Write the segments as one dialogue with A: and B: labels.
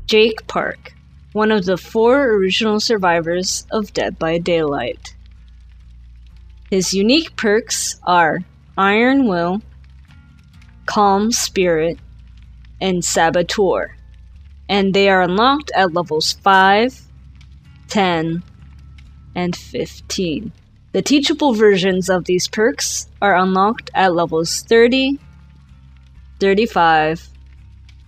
A: Jake Park, one of the 4 original survivors of Dead by Daylight. His unique perks are Iron Will, Calm Spirit, and Saboteur, and they are unlocked at levels 5, 10, and 15. The teachable versions of these perks are unlocked at levels 30, 35,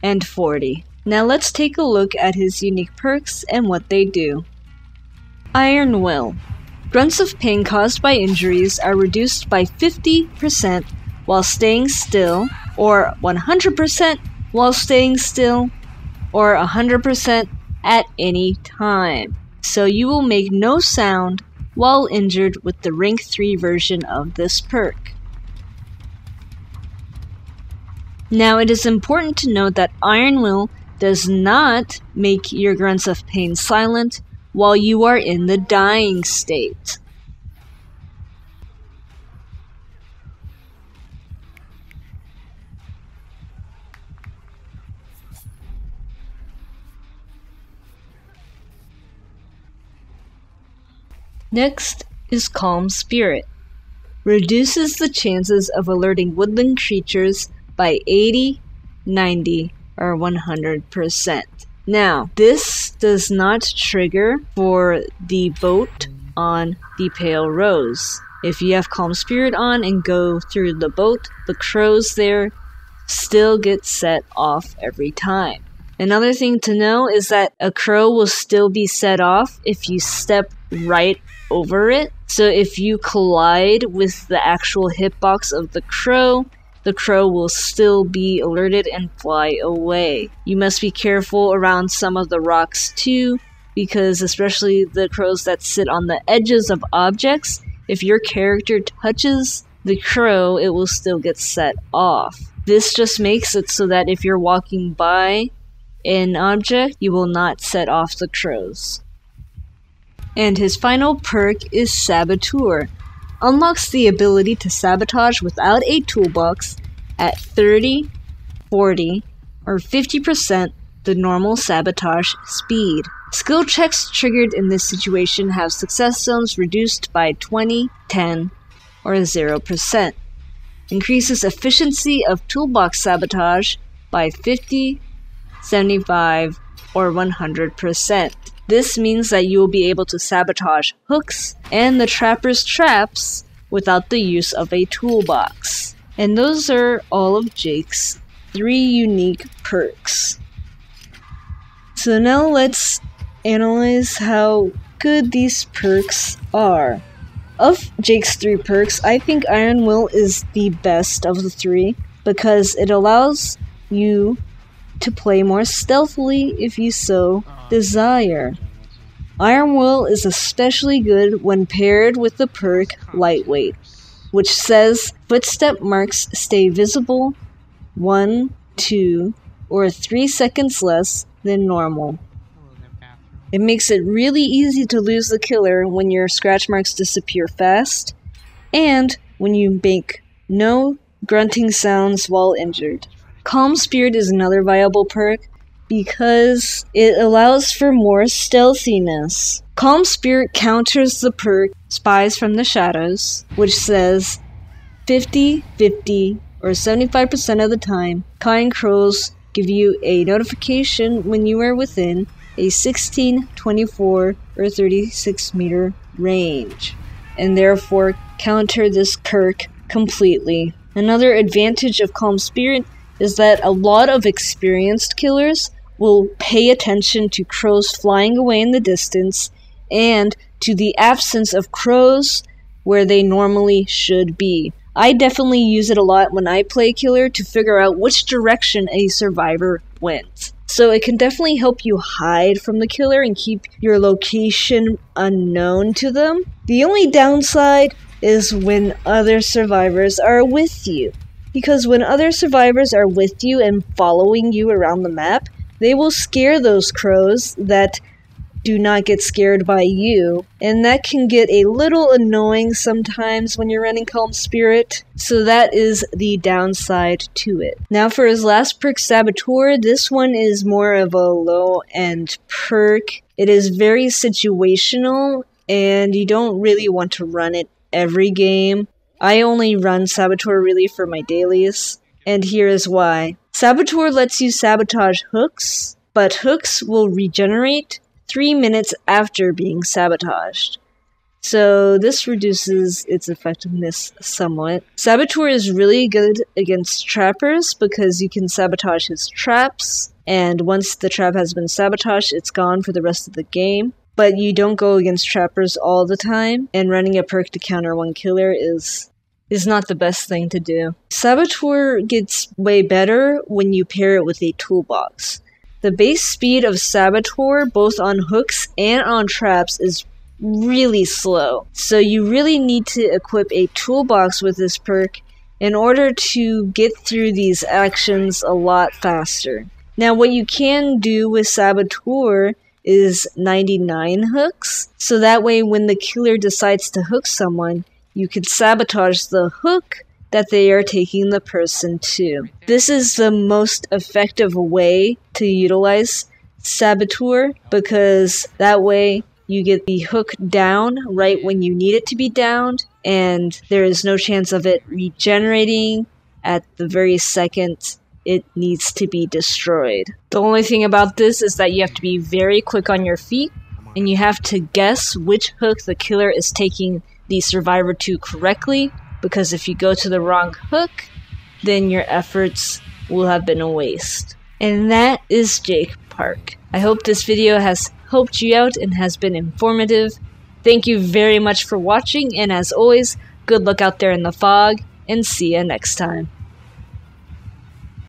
A: and 40. Now let's take a look at his unique perks and what they do. Iron Will. Grunts of pain caused by injuries are reduced by 50% while staying still, or 100% while staying still, or 100% at any time. So you will make no sound while injured with the rank 3 version of this perk. Now it is important to note that Iron Will does not make your grunts of pain silent while you are in the dying state. Next is Calm Spirit. Reduces the chances of alerting woodland creatures by 80, 90, or 100%. Now, this does not trigger for the boat on the Pale Rose. If you have Calm Spirit on and go through the boat, the crows there still get set off every time. Another thing to know is that a crow will still be set off if you step right over it. So if you collide with the actual hitbox of the crow will still be alerted and fly away. You must be careful around some of the rocks too, because especially the crows that sit on the edges of objects, if your character touches the crow, it will still get set off. This just makes it so that if you're walking by an object, you will not set off the crows. And his final perk is Saboteur. Unlocks the ability to sabotage without a toolbox at 30, 40, or 50% the normal sabotage speed. Skill checks triggered in this situation have success zones reduced by 20, 10, or 0%. Increases efficiency of toolbox sabotage by 50, 75, or 100%. This means that you will be able to sabotage hooks and the trapper's traps without the use of a toolbox. And those are all of Jake's 3 unique perks. So now let's analyze how good these perks are. Of Jake's 3 perks, I think Iron Will is the best of the 3 because it allows you to play more stealthily if you so desire. Iron Will is especially good when paired with the perk Lightweight, which says footstep marks stay visible 1, 2, or 3 seconds less than normal. It makes it really easy to lose the killer when your scratch marks disappear fast, and when you make no grunting sounds while injured. Calm Spirit is another viable perk because it allows for more stealthiness. Calm Spirit counters the perk Spies from the Shadows, which says 50, 50, or 75% of the time, kind crows give you a notification when you are within a 16, 24, or 36 meter range, and therefore counter this perk completely. Another advantage of Calm Spirit is that a lot of experienced killers will pay attention to crows flying away in the distance and to the absence of crows where they normally should be. I definitely use it a lot when I play killer to figure out which direction a survivor went. So it can definitely help you hide from the killer and keep your location unknown to them. The only downside is when other survivors are with you. Because when other survivors are with you and following you around the map, they will scare those crows that do not get scared by you, and that can get a little annoying sometimes when you're running Calm Spirit, so that is the downside to it. Now for his last perk, Saboteur, this one is more of a low-end perk. It is very situational, and you don't really want to run it every game. I only run Saboteur really for my dailies, and here is why. Saboteur lets you sabotage hooks, but hooks will regenerate 3 minutes after being sabotaged. So this reduces its effectiveness somewhat. Saboteur is really good against trappers because you can sabotage his traps, and once the trap has been sabotaged, it's gone for the rest of the game. But you don't go against trappers all the time, and running a perk to counter one killer is not the best thing to do. Saboteur gets way better when you pair it with a toolbox. The base speed of Saboteur, both on hooks and on traps, is really slow. So you really need to equip a toolbox with this perk in order to get through these actions a lot faster. Now what you can do with Saboteur is 99 hooks, so that way when the killer decides to hook someone, you can sabotage the hook that they are taking the person to. This is the most effective way to utilize Saboteur, because that way you get the hook down right when you need it to be downed, and there is no chance of it regenerating at the very second it needs to be destroyed. The only thing about this is that you have to be very quick on your feet, and you have to guess which hook the killer is taking the survivor to correctly, because if you go to the wrong hook, then your efforts will have been a waste. And that is Jake Park. I hope this video has helped you out and has been informative. Thank you very much for watching, and as always, good luck out there in the fog, and see you next time.